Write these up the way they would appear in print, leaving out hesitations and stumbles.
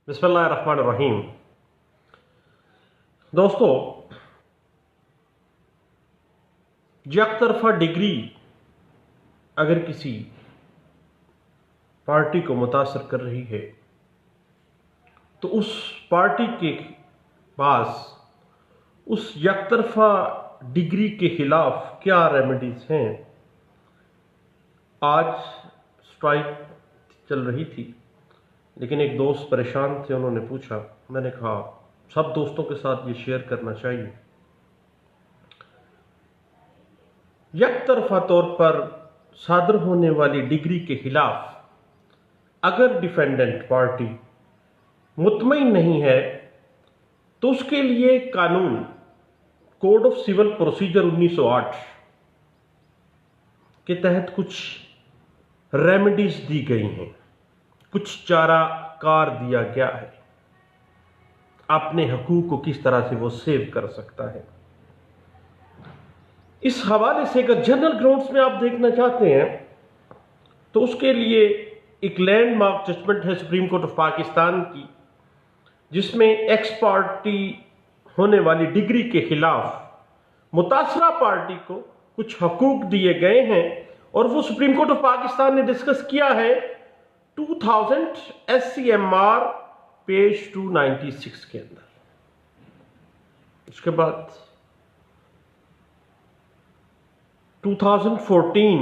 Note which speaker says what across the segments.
Speaker 1: बिस्मिल्लाहिर्रहमानिर्रहीम। दोस्तों, यकतरफा डिग्री अगर किसी पार्टी को मुतासर कर रही है तो उस पार्टी के पास उस यकतरफा डिग्री के खिलाफ क्या रेमेडीज हैं। आज स्ट्राइक चल रही थी, लेकिन एक दोस्त परेशान थे, उन्होंने पूछा, मैंने कहा सब दोस्तों के साथ ये शेयर करना चाहिए। यकतरफा तौर पर सादर होने वाली डिग्री के खिलाफ अगर डिफेंडेंट पार्टी मुतमईन नहीं है तो उसके लिए कानून कोड ऑफ सिविल प्रोसीजर 1908 के तहत कुछ रेमेडीज दी गई हैं, कुछ चारा कार दिया गया है। अपने हकूक को किस तरह से वो सेव कर सकता है। इस हवाले से अगर जनरल ग्राउंड्स में आप देखना चाहते हैं तो उसके लिए एक लैंडमार्क जजमेंट है सुप्रीम कोर्ट ऑफ पाकिस्तान की, जिसमें एक्स पार्टी होने वाली डिग्री के खिलाफ मुतासरा पार्टी को कुछ हकूक दिए गए हैं, और वो सुप्रीम कोर्ट ऑफ पाकिस्तान ने डिस्कस किया है 2000 SCMR पेज 296 के अंदर। उसके बाद 2014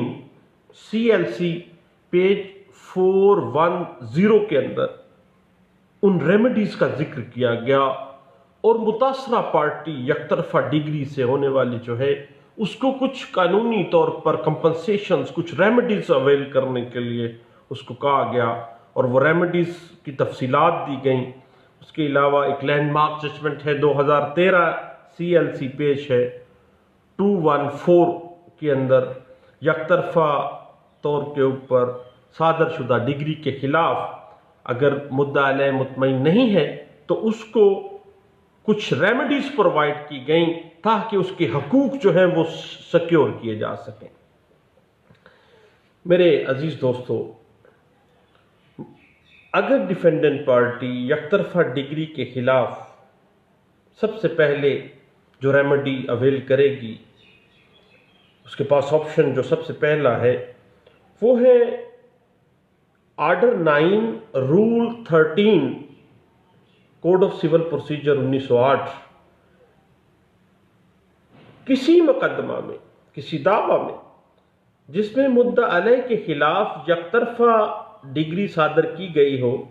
Speaker 1: CLC पेज 410 के अंदर उन रेमेडीज का जिक्र किया गया, और मुतासरा पार्टी यकतरफा डिग्री से होने वाली जो है उसको कुछ कानूनी तौर पर कंपनसेशंस, कुछ रेमेडीज अवेल करने के लिए उसको कहा गया, और वो रेमेडीज की तफसीलात दी गई। उसके अलावा एक लैंडमार्क जजमेंट है 2013 CLC पेज है 214 के अंदर यकतरफा तौर के ऊपर सादर शुदा डिग्री के खिलाफ अगर मुद्दा अलैह मुतमईन नहीं है तो उसको कुछ रेमेडीज प्रोवाइड की गई ताकि उसके हकूक जो है वो सिक्योर किए जा सकें। मेरे अजीज दोस्तों, अगर डिफेंडेंट पार्टी यकतरफा डिग्री के खिलाफ सबसे पहले जो रेमेडी अवेल करेगी, उसके पास ऑप्शन जो सबसे पहला है वो है order 9 rule 13 code of civil procedure 1908। किसी मुकदमा में, किसी दावा में जिसमें मुद्दा अलैह के खिलाफ यकतरफा डिग्री सादर की गई हो,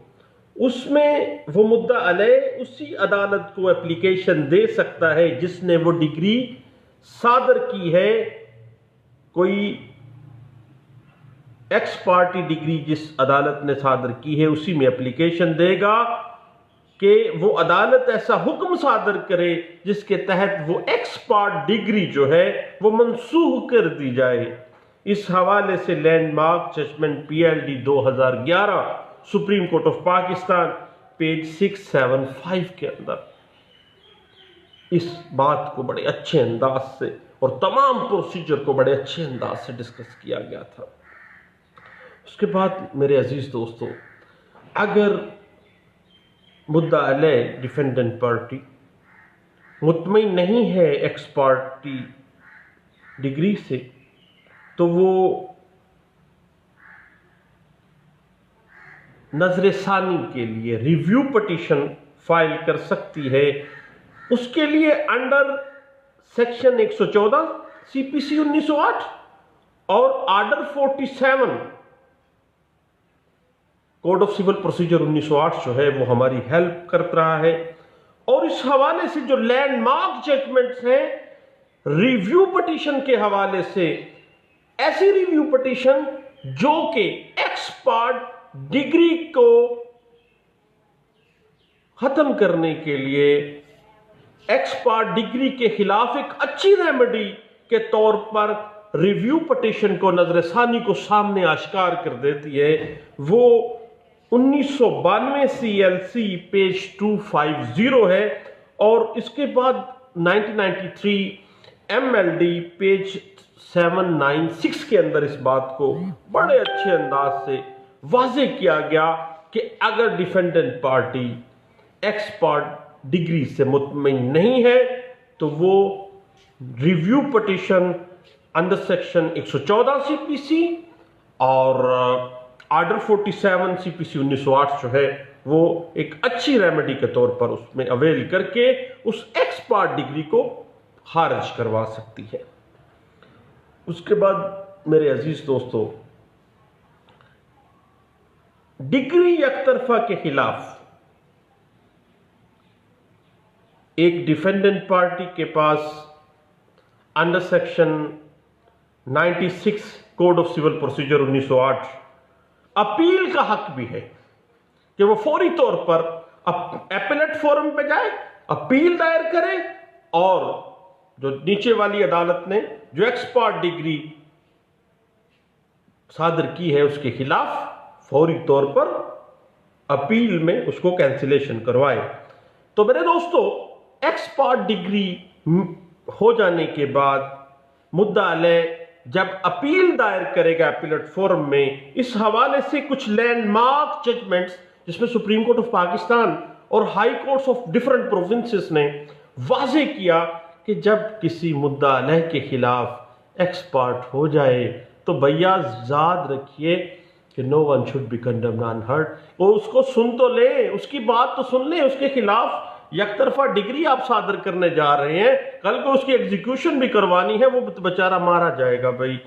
Speaker 1: उसमें वो मुद्दा अलैह उसी अदालत को एप्लीकेशन दे सकता है जिसने वो डिग्री सादर की है। कोई एक्स पार्टी डिग्री जिस अदालत ने सादर की है उसी में एप्लीकेशन देगा कि वो अदालत ऐसा हुक्म सादर करे जिसके तहत वो एक्स पार्ट डिग्री जो है वो मनसूख कर दी जाए। इस हवाले से landmark judgement PLD 2011 supreme court of Pakistan page 675 के अंदर इस बात को बड़े अच्छे अंदाज से और तमाम प्रोसीजर को बड़े अच्छे अंदाज से डिस्कस किया गया था। उसके बाद मेरे अजीज दोस्तों, अगर मुद्दा अलैह डिफेंडेंट पार्टी मुतमईन नहीं है एक्स पार्टी डिग्री से, तो वो नजर सानी के लिए रिव्यू पिटीशन फाइल कर सकती है। उसके लिए अंडर सेक्शन 114 CPC 1908 और order 47 code of civil procedure 1908 जो है वो हमारी हेल्प कर रहा है। और इस हवाले से जो लैंडमार्क जजमेंट्स हैं रिव्यू पिटीशन के हवाले से, ऐसी रिव्यू पिटीशन जो कि एक्स पार्ट डिग्री को खत्म करने के लिए, एक्स पार्ट डिग्री के खिलाफ एक अच्छी रेमेडी के तौर पर रिव्यू पिटीशन को नजरसानी को सामने आश्कार कर देती है, वो 1992 CLC पेज 250 है। और इसके बाद 1993 MLD पेज 796 के अंदर इस बात को बड़े अच्छे अंदाज से वाजे किया गया कि अगर डिफेंडेंट पार्टी एक्सपर्ट डिग्री से मुतमईन नहीं है तो वो review petition under section 114 CPC और ऑर्डर 47 सीपीसी 1908 जो है वो एक अच्छी रेमेडी के तौर पर उसमें अवेल करके उस एक्सपर्ट डिग्री को खारिज करवा सकती है। उसके बाद मेरे अजीज दोस्तों, डिग्री एकतरफा के खिलाफ एक डिफेंडेंट पार्टी के पास under section 96 code of civil procedure 1908 appeal का हक भी है कि वो फौरी तौर पर एपेलेट फोरम पे जाए, अपील दायर करे और जो नीचे वाली अदालत ने जो एक्सपर्ट डिग्री सादर की है उसके खिलाफ फौरी तौर पर अपील में उसको कैंसिलेशन करवाए। तो मेरे दोस्तों, एक्सपर्ट डिग्री हो जाने के बाद मुद्दाअलय जब अपील दायर करेगा अपीलेट फोरम में, इस हवाले से कुछ लैंडमार्क जजमेंट्स जिसमें सुप्रीम कोर्ट ऑफ पाकिस्तान और high courts of different provinces ने वाजे किया कि जब किसी मुद्दाअलय के खिलाफ एक्सपर्ट हो जाए तो भैया याद रखिए कि no one should be condemned unheard. वो उसको सुन तो ले, उसकी बात तो सुन ले, उसके खिलाफ यकतरफा डिग्री आप सादर करने जा रहे हैं, कल को उसकी एग्जीक्यूशन भी करवानी है, वो बेचारा मारा जाएगा भाई।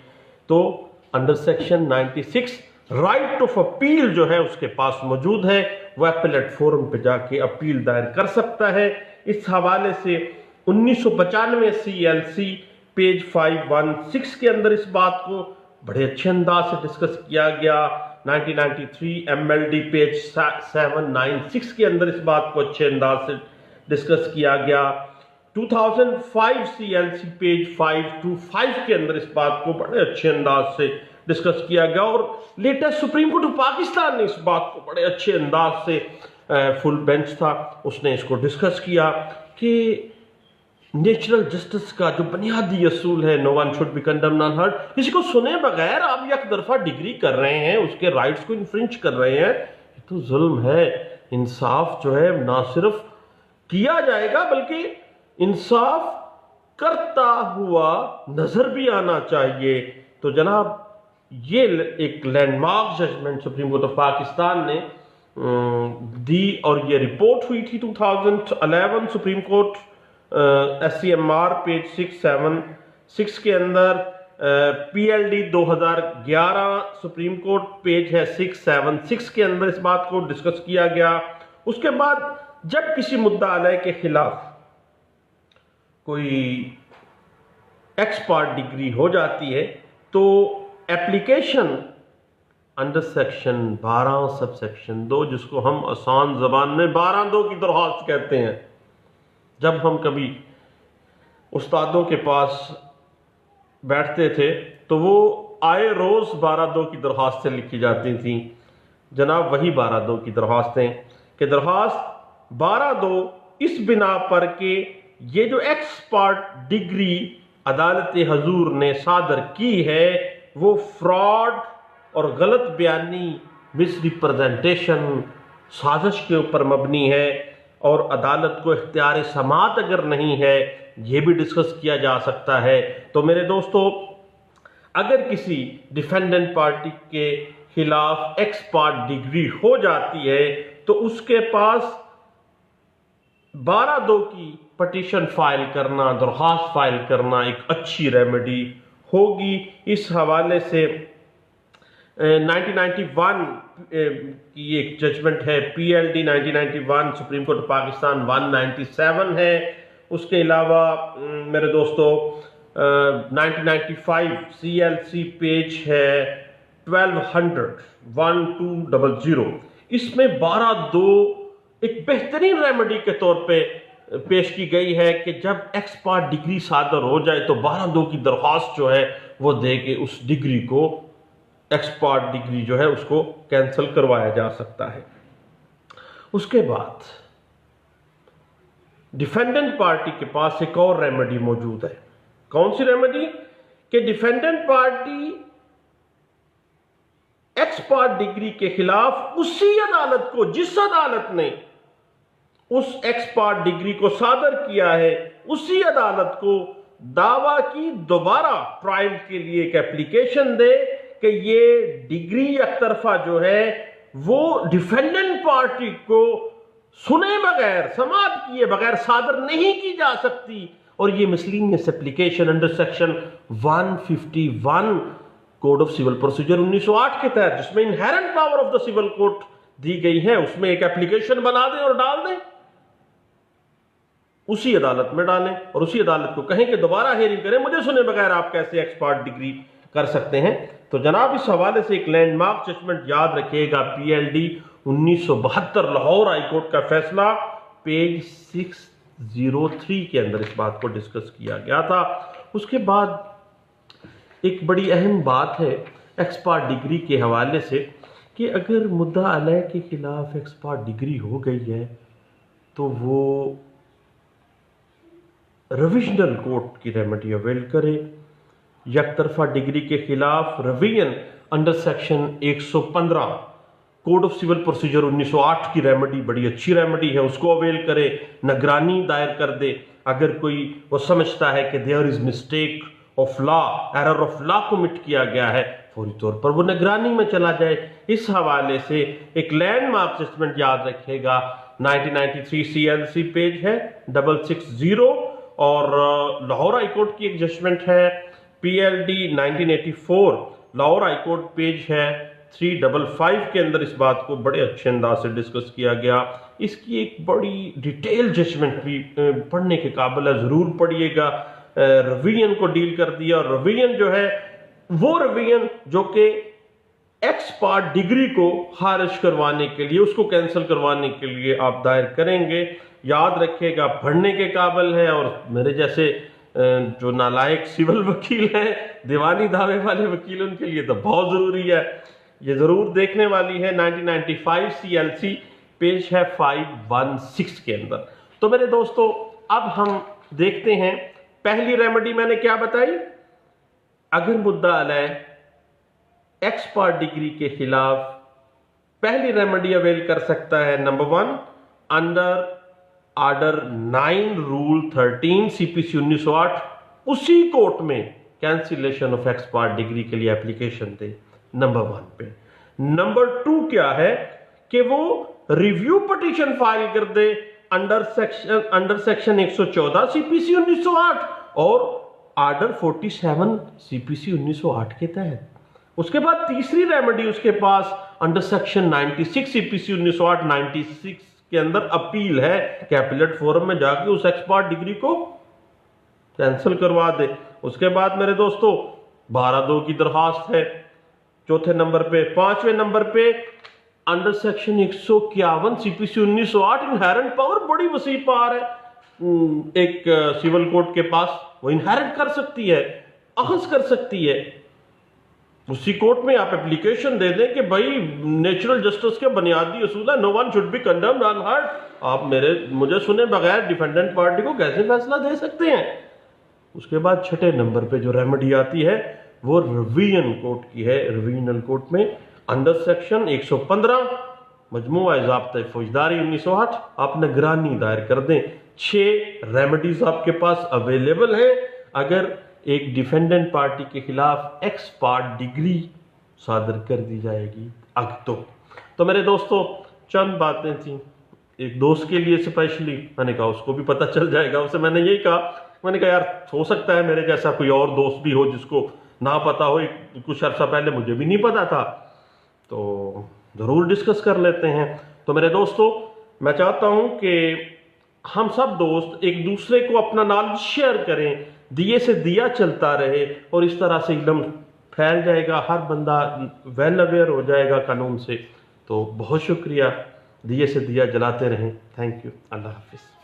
Speaker 1: तो under section 96 right of appeal जो है उसके पास मौजूद है, वो एपेलेट फोरम पे जाके अपील दायर कर सकता है। इस हवाले से 1995 CLC पेज 516 के अंदर इस बात को बड़े अच्छे अंदाज से डिस्कस किया गया। 1993 MLD पेज 796 के अंदर इस बात को अच्छे अंदाज से डिस्कस किया गया। 2005 CLC पेज 525 के अंदर इस बात को बड़े अच्छे अंदाज से डिस्कस किया गया और latest supreme court of Pakistan ने इस बात को बड़े अच्छे अंदाज से, फुल बेंच था, उसने इसको डिस्कस किया कि नेचुरल जस्टिस का जो बुनियादी असूल है, no one should be condemned unheard, किसी को सुने बगैर आप यकतरफा डिग्री कर रहे हैं, उसके राइट्स को इन्फ्रिंज कर रहे हैं, ये तो जुल्म है। इंसाफ जो है ना सिर्फ किया जाएगा बल्कि इंसाफ करता हुआ नजर भी आना चाहिए। तो जनाब, ये एक landmark judgement supreme court of Pakistan ने दी और ये रिपोर्ट हुई थी 2011 सुप्रीम कोर्ट SCMR पेज 676 के अंदर। PLD 2011 सुप्रीम कोर्ट पेज है 676 के अंदर इस बात को डिस्कस किया गया। उसके बाद जब किसी मुद्दाअलय के खिलाफ कोई एक्सपर्ट डिग्री हो जाती है तो application under section 12 sub section 2, जिसको हम आसान जबान में 12(2) की दरख्वास्त कहते हैं, जब हम कभी उस्तादों के पास बैठते थे तो वो आए रोज 12(2) की दरख्वास्तें लिखी जाती थी। जनाब, वही 12(2) की दरख्वास्तें कि दरख्वास्त 12(2) इस बिना पर कि ये जो एक्सपर्ट डिग्री अदालत हजूर ने सादर की है वो फ्रॉड और गलत बयानी, मिसरिप्रेजेंटेशन, साजिश के ऊपर मबनी है और अदालत को इख्तियार समात अगर नहीं है, ये भी डिस्कस किया जा सकता है। तो मेरे दोस्तों, अगर किसी डिफेंडेंट पार्टी के खिलाफ एक्सपर्ट डिग्री हो जाती है तो उसके पास 12(2) की पटिशन फाइल करना, दरख्वास्त फाइल करना एक अच्छी रेमेडी होगी। इस हवाले से 1991 की एक जजमेंट है, PLD 1991 supreme court of Pakistan 197 है। उसके अलावा मेरे दोस्तों 1995 CLC पेज है 1200 इसमें 12(2) एक बेहतरीन रेमेडी के तौर पे पेश की गई है कि जब एक्सपर्ट डिग्री सादर हो जाए तो 12(2) की दरख्वास्त जो है वो दे के उस डिग्री को, एक्सपर्ट डिग्री जो है उसको कैंसिल करवाया जा सकता है। उसके बाद डिफेंडेंट पार्टी के पास एक और रेमेडी मौजूद है। कौन सी रेमेडी? कि defendant party x part degree के खिलाफ उसी अदालत को, जिस अदालत ने उस एक्स पार्ट डिग्री को सादर किया है, उसी अदालत को दावा की दोबारा ट्रायल के लिए एक एप्लीकेशन दे कि ये डिग्री एक तरफा जो है वो डिफेंडेंट पार्टी को सुने बगैर, समाप्त किए बगैर सादर नहीं की जा सकती। और ये miscellaneous application under section 151 code of civil procedure 1908 के तहत, जिसमें inherent power of the civil court दी गई है, उसमें एक एप्लीकेशन बना दें और डाल दें, उसी अदालत में डालें और उसी अदालत को कहें कि दोबारा हियरिंग करें, मुझे सुने बगैर आप कैसे एक्स पार्ट डिग्री कर सकते हैं। तो जनाब इस हवाले से एक लैंडमार्क जजमेंट याद रखिएगा, PLD 1972 लाहौर हाईकोर्ट का फैसला, पेज 603 के अंदर इस बात को डिस्कस किया गया था। उसके बाद एक बड़ी अहम बात है एक्स पार्ट डिग्री के हवाले से कि अगर मुद्दा अलय के खिलाफ एक्स पार्ट डिग्री हो गई है तो वो रिविजनल कोर्ट की रेमेडी अवेल करे। एक तरफा डिग्री के खिलाफ revision under section 115 code of civil procedure 1908 की रेमेडी बड़ी अच्छी रेमेडी है, उसको अवेल करे, निगरानी दायर कर दे। अगर कोई वो समझता है कि there is mistake of law, error of law commit किया गया है, फौरी तौर पर वो निगरानी में चला जाए। इस हवाले से एक लैंडमार्क जजमेंट याद रखिएगा, 1993 CLC पेज है 660 और लाहौर हाईकोर्ट की एक जजमेंट है PLD 1984 लाहौर हाईकोर्ट पेज है 355 के अंदर इस बात को बड़े अच्छे अंदाज से डिस्कस किया गया। इसकी एक बड़ी डिटेल जजमेंट भी पढ़ने के काबिल है, जरूर पढ़िएगा। रिवीजन को डील कर दिया और रिवीजन जो है वो रिवीजन जो कि एक्स पार्ट डिग्री को खारिज करवाने के लिए, उसको कैंसिल करवाने के लिए आप दायर करेंगे। याद रखिएगा पढ़ने के काबिल है और मेरे जैसे जो नालायक सिविल वकील हैं, दीवानी दावे वाले वकील, उनके लिए तो बहुत जरूरी है, ये जरूर देखने वाली है। 1995 CLC पेज है 516 के अंदर। तो मेरे दोस्तों अब हम देखते हैं, पहली रेमेडी मैंने क्या बताई, अगर मुद्दा अलय एक्स पार्ट डिग्री के खिलाफ पहली रेमेडी अवेल कर सकता है, number 1 under order 9 rule 13 CPC 1908, उसी कोर्ट में cancellation of x part degree के लिए एप्लीकेशन दे, नंबर 1 पे। नंबर 2 क्या है कि वो रिव्यू पिटीशन फाइल कर दे अंडर सेक्शन 114 CPC 1908 और ऑर्डर 47 CPC 1908 के तहत। उसके बाद तीसरी रेमेडी उसके पास अंडर सेक्शन 96 CPC 1908 96 के अंदर अपील है कि अपीलेट फोरम में जाके उस एक्स पार्ट डिग्री को कैंसिल करवा दे। उसके बाद मेरे दोस्तों 12(2) की दरखास्त है चौथे नंबर पे। 5वें नंबर पे under section 151 CPC 1908 inherent power, बड़ी वसी पावर है एक सिविल कोर्ट के पास, वो इनहेरेंट कर सकती है, अखज कर सकती है। उसी कोर्ट में आप एप्लीकेशन दे दें कि भाई नेचुरल जस्टिस के बुनियादी उसूल है, no one should be condemned unheard, आप मुझे सुने बगैर डिफेंडेंट पार्टी को कैसे फैसला दे सकते हैं। उसके बाद 6ठे नंबर पे जो रेमेडी आती है वो रिवीजन कोर्ट की है। रिवीजनल कोर्ट में अंडर सेक्शन 115 मजमूआ ज़ाब्ता फौजदारी 1908 आप निगरानी दायर कर दें। 6 रेमेडीज आपके पास अवेलेबल है अगर एक डिफेंडेंट पार्टी के खिलाफ एक्स पार्ट डिग्री सादर कर दी जाएगी अग तो मेरे दोस्तों चंद बातें थी, एक दोस्त के लिए स्पेशली मैंने कहा उसको भी पता चल जाएगा। उससे मैंने यही कहा, मैंने कहा यार हो सकता है मेरे जैसा कोई और दोस्त भी हो जिसको ना पता हो, कुछ अर्सा पहले मुझे भी नहीं पता था, तो ज़रूर डिस्कस कर लेते हैं। तो मेरे दोस्तों मैं चाहता हूं कि हम सब दोस्त एक दूसरे को अपना नॉलेज शेयर करें, दिए से दिया चलता रहे और इस तरह से एकदम फैल जाएगा, हर बंदा वेल अवेयर हो जाएगा कानून से। तो बहुत शुक्रिया, दिए से दिया जलाते रहें। थैंक यू, अल्लाह हाफिज़।